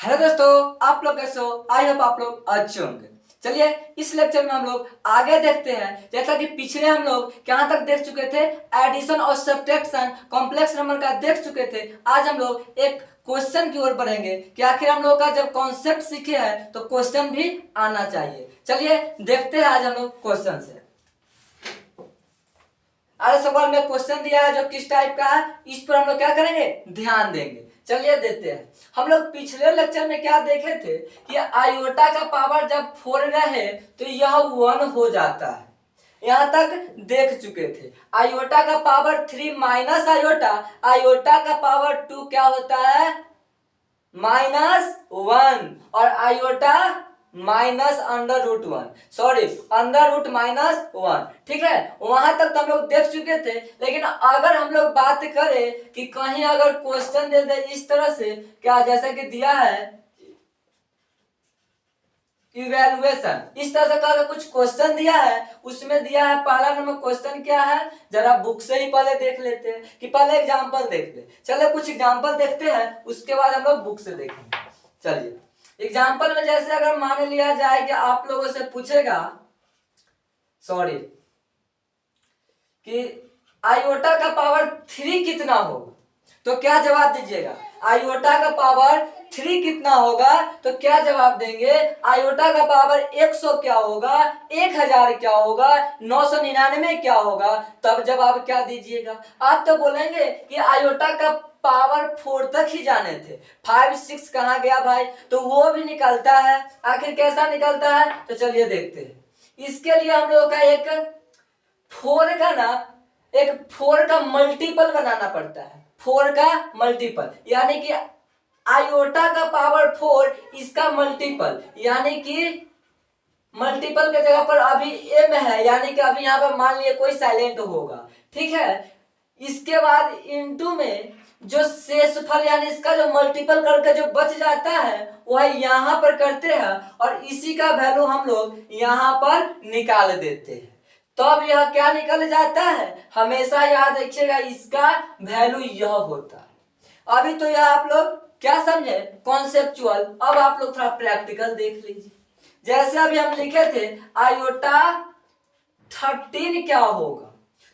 Hello दोस्तों, आप लोग कैसे हो? आई होप आप लोग अच्छे होंगे। चलिए इस लेक्चर में हम लोग आगे देखते हैं। जैसा कि पिछले हम लोग कहाँ तक देख चुके थे, एडिशन और सब्ट्रैक्शन कॉम्प्लेक्स नंबर का देख चुके थे। आज हम लोग एक क्वेश्चन की ओर बढ़ेंगे कि आखिर हम लोग का जब कॉन्सेप्ट सीखे हैं तो क्वेश्चन भी आना चाहिए। चलिए देखते हैं आज हम लोग क्वेश्चन से। आज सवाल में क्वेश्चन दिया है जो किस टाइप का है, इस पर हम लोग क्या करेंगे, ध्यान देंगे। चलिए देते हैं। हम लोग पिछले लेक्चर में क्या देखे थे कि आयोटा का पावर जब 4 रहे तो यह 1 हो जाता है। यहां तक देख चुके थे। आयोटा का पावर 3 माइनस आयोटा, आयोटा का पावर 2 क्या होता है, -1, और आयोटा -√1, सॉरी √-1। ठीक है, वहां तक तो हम लोग देख चुके थे। लेकिन अगर हम लोग बात करें कि कहीं अगर क्वेश्चन दे दे इस तरह से, क्या जैसे कि दिया है इवेल्युएशन, इस तरह से का कुछ क्वेश्चन दिया है, उसमें दिया है पहला नंबर क्वेश्चन क्या है, जरा बुक से ही पहले देख लेते हैं कि पहले एग्जांपल देख ले। चलिए कुछ एग्जांपल देखते हैं, उसके बाद हम लोग बुक से देखेंगे। चलिए एग्जांपल में जैसे अगर मान लिया जाए कि आप लोगों से पूछेगा, सॉरी, कि आयोटा का पावर 3 कितना होगा, तो क्या जवाब दीजिएगा? आयोटा का पावर 3 कितना होगा तो क्या जवाब देंगे? आयोटा का पावर 100 क्या होगा, 1000 क्या होगा, 999 क्या होगा? तब जवाब क्या दीजिएगा? आप तो बोलेंगे कि आयोटा का पावर 4 तक ही जाने थे, 5 6 कहाँ गया भाई? तो वो भी निकलता है। आखिर कैसा निकलता है तो चलिए देखते हैं। इसके लिए हम लोगों का एक 4 का ना, एक 4 का मल्टीपल बनाना पड़ता है। 4 का मल्टीपल यानी कि आयोटा का पावर 4 इसका मल्टीपल, यानी कि मल्टीपल के जगह पर अभी m है, यानी कि अभी यहाँ पर मान लिया कोई साइलेंट होगा। ठीक है, इसके बाद इनटू में जो शेषफल यानी इसका जो मल्टीपल करके जो बच जाता है वह यहाँ पर करते हैं और इसी का वैल्यू हम लोग यहाँ पर निकाल देते हैं। तो अब यह क्या निकल जाता है, हमेशा याद रखिएगा इसका वैल्यू यह होता है। अभी तो यह आप लोग क्या समझे, कॉन्सेप्चुअल। अब आप लोग थोड़ा प्रैक्टिकल देख लीजिए। जैसे अभी हम लिखे थे आयोटा 13 क्या होगा,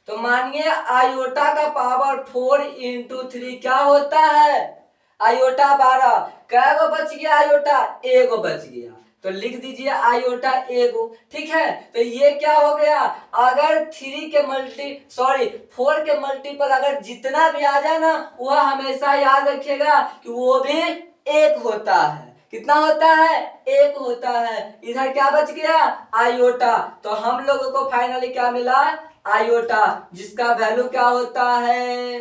तो मानिए आयोटा का पावर 4 इंटू 3 क्या होता है, आयोटा 12। कै गो बच गया आयोटा, एगो बच गया, तो लिख दीजिए आयोटा एगो। ठीक है, तो ये क्या हो गया, अगर 3 के सॉरी 4 के मल्टीपल अगर जितना भी आ जाए ना, वह हमेशा याद रखिएगा कि वो भी 1 होता है। कितना होता है, 1 होता है। इधर क्या बच गया, आयोटा। तो हम लोगों को फाइनली क्या मिला, आयोटा, जिसका वैल्यू क्या होता है,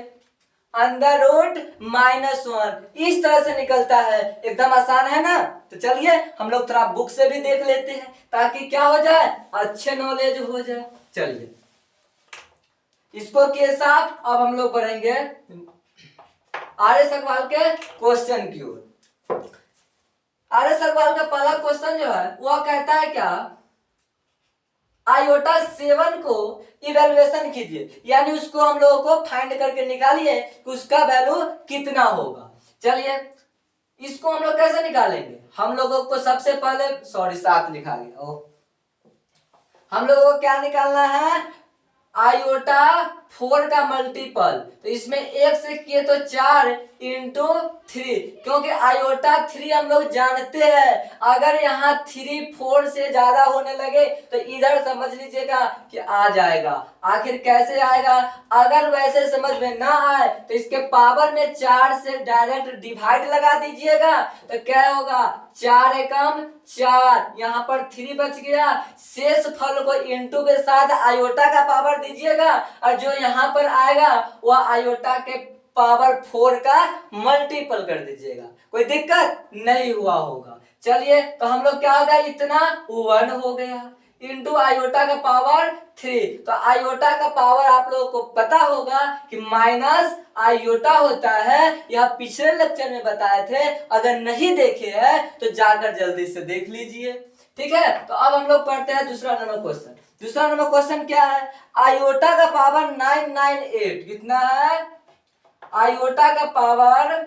√-1। इस तरह से निकलता है। एकदम आसान है ना। तो चलिए हम लोग थोड़ा बुक से भी देख लेते हैं ताकि क्या हो जाए, अच्छे नॉलेज हो जाए। चलिए इसको के साथ अब हम लोग बढ़ेंगे आर्य सगवाल के क्वेश्चन की ओर। आर्य सगवाल का पहला क्वेश्चन जो है वह कहता है क्या, आयोटा 7 को इवेल्युएशन कीजिए, यानी उसको हम लोगों को फाइंड करके निकालिए कि उसका वैल्यू कितना होगा। चलिए इसको हम लोग कैसे निकालेंगे, हम लोगों को सबसे पहले, सॉरी 7 लिखा गया, हम लोगों को क्या निकालना है, आयोटा 4 का मल्टीपल। तो इसमें 1 से किए तो 4 इंटू 3, क्योंकि आयोटा 3 हम लोग जानते हैं। अगर यहाँ 3 4 से ज्यादा होने लगे तो इधर समझ लीजिएगा कि आ जाएगा। आखिर कैसे आएगा, अगर वैसे समझ में ना आए तो इसके पावर में 4 से डायरेक्ट डिवाइड लगा दीजिएगा, तो क्या होगा, 4 एकम 4, यहाँ पर 3 बच गया। शेष फल को इंटू के साथ आयोटा का पावर दीजिएगा और जो यहाँ पर आएगा वह आयोटा के पावर 4 का मल्टीपल कर दीजिएगा। कोई दिक्कत नहीं हुआ होगा। चलिए तो हम लोग क्या होगा, इतना 1 हो गया इंटू आयोटा का पावर 3। तो आयोटा का पावर आप लोगों को पता होगा कि माइनस आयोटा होता है। यह पिछले लेक्चर में बताए थे, अगर नहीं देखे हैं तो जाकर जल्दी से देख लीजिए। ठीक है, तो अब हम लोग पढ़ते हैं दूसरा नंबर क्वेश्चन। दूसरा नंबर क्वेश्चन क्या है, आयोटा का पावर 998 कितना है, आयोटा का पावर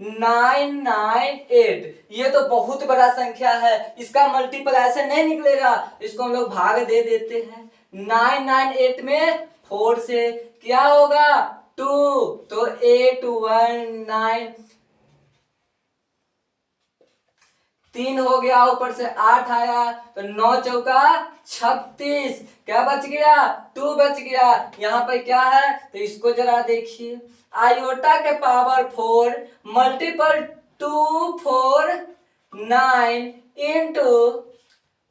998। ये तो बहुत बड़ा संख्या है, इसका मल्टीपल ऐसे नहीं निकलेगा, इसको हम लोग भाग दे देते हैं। 998 में 4 से क्या होगा 2, तो 819 3 हो गया, ऊपर से 8 आया, तो 9 चौका 36, क्या बच गया 2 बच गया। यहाँ पर क्या है तो इसको जरा देखिए, आयोटा के power 4 multiple 2 4 9 into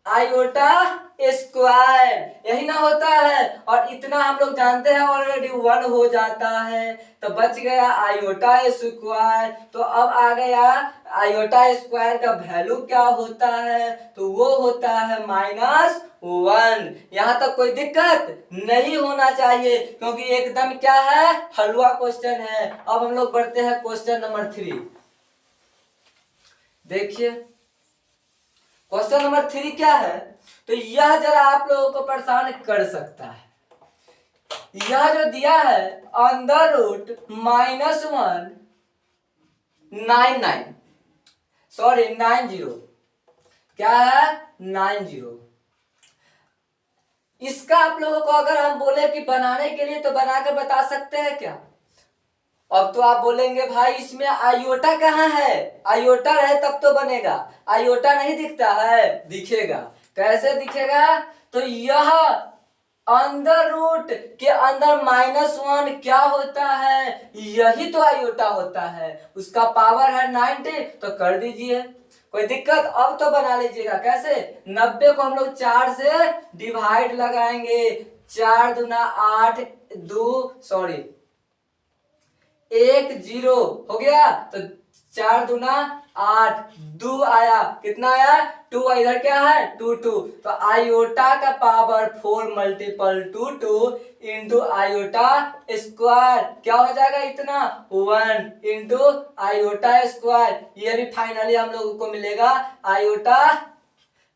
iota square, यही ना होता है, और इतना हम लोग जानते हैं ऑलरेडी 1 हो जाता है, तो बच गया आयोटा स्क्वायर। तो अब आ गया आयोटा स्क्वायर का वैल्यू क्या होता है, तो वो होता है -1। यहाँ तक कोई दिक्कत नहीं होना चाहिए, क्योंकि एकदम क्या है हलवा क्वेश्चन है। अब हम लोग बढ़ते हैं क्वेश्चन नंबर 3। देखिए क्वेश्चन नंबर 3 क्या है, तो यह जरा आप लोगों को परेशान कर सकता है। यह जो दिया है अंडर रूट -1 99 सॉरी 90, क्या है 90। इसका आप लोगों को अगर हम बोले कि बनाने के लिए तो बना के बता सकते हैं क्या। अब तो आप बोलेंगे भाई इसमें आयोटा कहाँ है, आयोटा रहे तब तो बनेगा, आयोटा नहीं दिखता है, दिखेगा। कैसे दिखेगा, तो यह अंडर रूट के अंदर -1 क्या होता है, यही तो आयोटा होता है, उसका पावर है 90, तो कर दीजिए, कोई दिक्कत। अब तो बना लीजिएगा कैसे, 90 को हम लोग 4 से डिवाइड लगाएंगे, 4 दूना 8 1 0 हो गया, तो 4 दूना 8 2 आया, कितना आया 2, इधर क्या है 2 2, तो आयोटा का power 4 multiple 2 2 into iota square, क्या हो जाएगा इतना 1 इंटू आयोटा स्क्वायर। ये भी फाइनली हम लोगों को मिलेगा आयोटा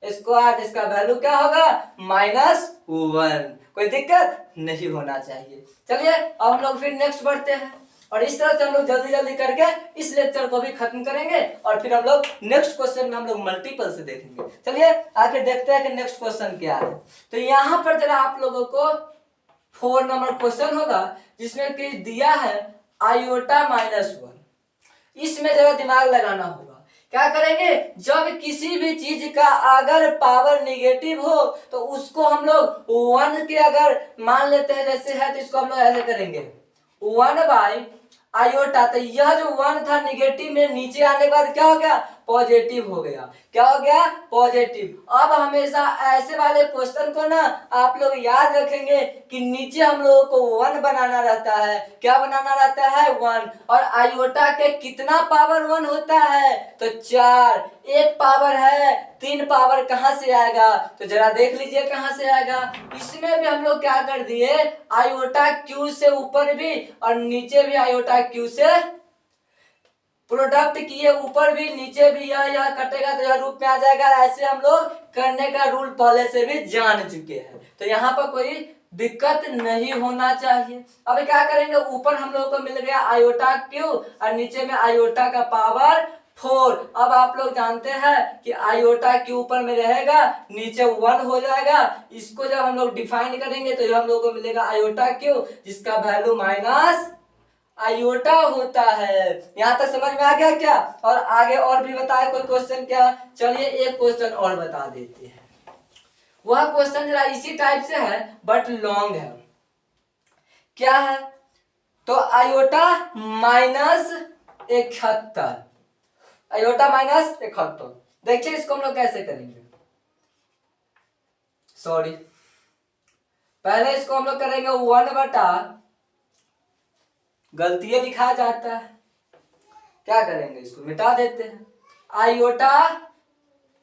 स्क्वायर, इसका वैल्यू क्या होगा -1। कोई दिक्कत नहीं होना चाहिए। चलिए अब हम लोग फिर नेक्स्ट बढ़ते हैं, और इस तरह से हम लोग जल्दी जल्दी करके इस लेक्चर को भी खत्म करेंगे, और फिर हम लोग नेक्स्ट क्वेश्चन में हम लोग मल्टीपल से देखेंगे। चलिए आगे देखते हैं कि नेक्स्ट क्वेश्चन क्या है। तो यहाँ पर जरा आप लोगों को 4 नंबर क्वेश्चन होगा, जिसमें कि दिया है आयोटा -1। इसमें जरा दिमाग लगाना होगा। क्या करेंगे, जब किसी भी चीज का अगर पावर निगेटिव हो तो उसको हम लोग 1 के अगर मान लेते हैं जैसे है, तो इसको हम लोग ऐसे करेंगे 1 बाई आयोटा। तो यह जो 1 था निगेटिव में नीचे आने के बाद क्या हो गया पॉजिटिव हो गया, क्या हो गया पॉजिटिव। अब हमेशा ऐसे वाले क्वेश्चन को ना आप लोग याद रखेंगे कि नीचे हम लोगों को 1 बनाना रहता है, क्या बनाना रहता है 1, और आयोटा के कितना पावर 1 होता है, तो 4, एक पावर है 3 पावर कहां से आएगा, तो जरा देख लीजिए कहां से आएगा। इसमें भी हम लोग क्या कर दिए आयोटा क्यू से ऊपर भी और नीचे भी आयोटा क्यू से प्रोडक्ट किए, ऊपर भी नीचे भी यह कटेगा तो यह रूप में आ जाएगा। ऐसे हम लोग करने का रूल पहले से भी जान चुके हैं, तो यहाँ पर कोई दिक्कत नहीं होना चाहिए। अब क्या करेंगे, ऊपर हम लोग को मिल गया आयोटा क्यू और नीचे में आयोटा का पावर 4। अब आप लोग जानते हैं कि आयोटा क्यू ऊपर में रहेगा नीचे 1 हो जाएगा। इसको जब हम लोग डिफाइन करेंगे तो हम लोग को मिलेगा आयोटा क्यू, जिसका वैल्यू माइनस आयोटा होता है। यहाँ तक समझ में आ गया क्या, और आगे और भी बताए कोई क्वेश्चन क्या। चलिए एक क्वेश्चन और बता देते हैं, वह क्वेश्चन जरा इसी टाइप से है बट लॉन्ग है। क्या है, तो आयोटा -71, आयोटा -71। देखिए इसको हम लोग कैसे करेंगे, सॉरी पहले इसको हम लोग करेंगे 1 बटा, गलती लिखा जाता है, क्या करेंगे इसको मिटा देते हैं, आयोटा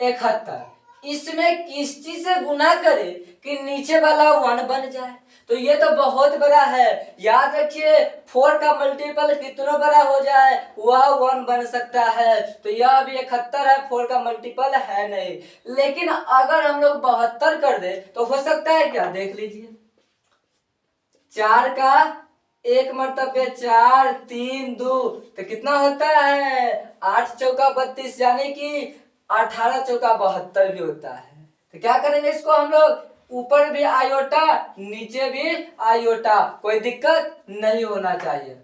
71। इसमें किस चीज से गुना करे कि नीचे वाला 1 बन जाए, तो ये तो बहुत बड़ा है। याद रखिए 4 का मल्टीपल कितना बड़ा हो जाए वह 1 बन सकता है, तो यह भी 71 है, 4 का मल्टीपल है नहीं। लेकिन अगर हम लोग 72 कर दे तो हो सकता है क्या, देख लीजिए 4 का एक मर्तबे 4 3 2 तो कितना होता है 8 चौका 32 यानी कि 18 चौका 72 भी होता है। तो क्या करेंगे इसको हम लोग ऊपर भी आयोटा नीचे भी आयोटा, कोई दिक्कत नहीं होना चाहिए।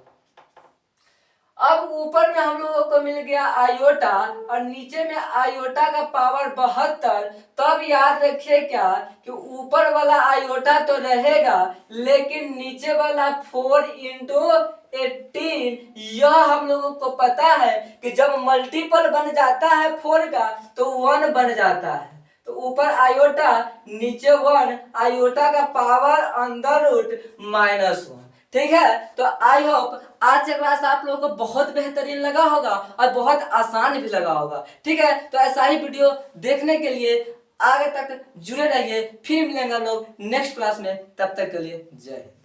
अब ऊपर में हम लोगों को मिल गया आयोटा और नीचे में आयोटा का पावर 72। तब याद रखिए क्या कि ऊपर वाला आयोटा तो रहेगा लेकिन नीचे वाला 4 इंटू 18 यह हम लोगों को पता है कि जब मल्टीपल बन जाता है 4 का तो 1 बन जाता है। तो ऊपर आयोटा नीचे 1, आयोटा का पावर अंडर रूट -1। ठीक है, तो आई होप आज का क्लास आप लोगों को बहुत बेहतरीन लगा होगा और बहुत आसान भी लगा होगा। ठीक है, तो ऐसा ही वीडियो देखने के लिए आगे तक जुड़े रहिए। फिर मिलेंगे हम लोग नेक्स्ट क्लास में, तब तक के लिए जय हिंद।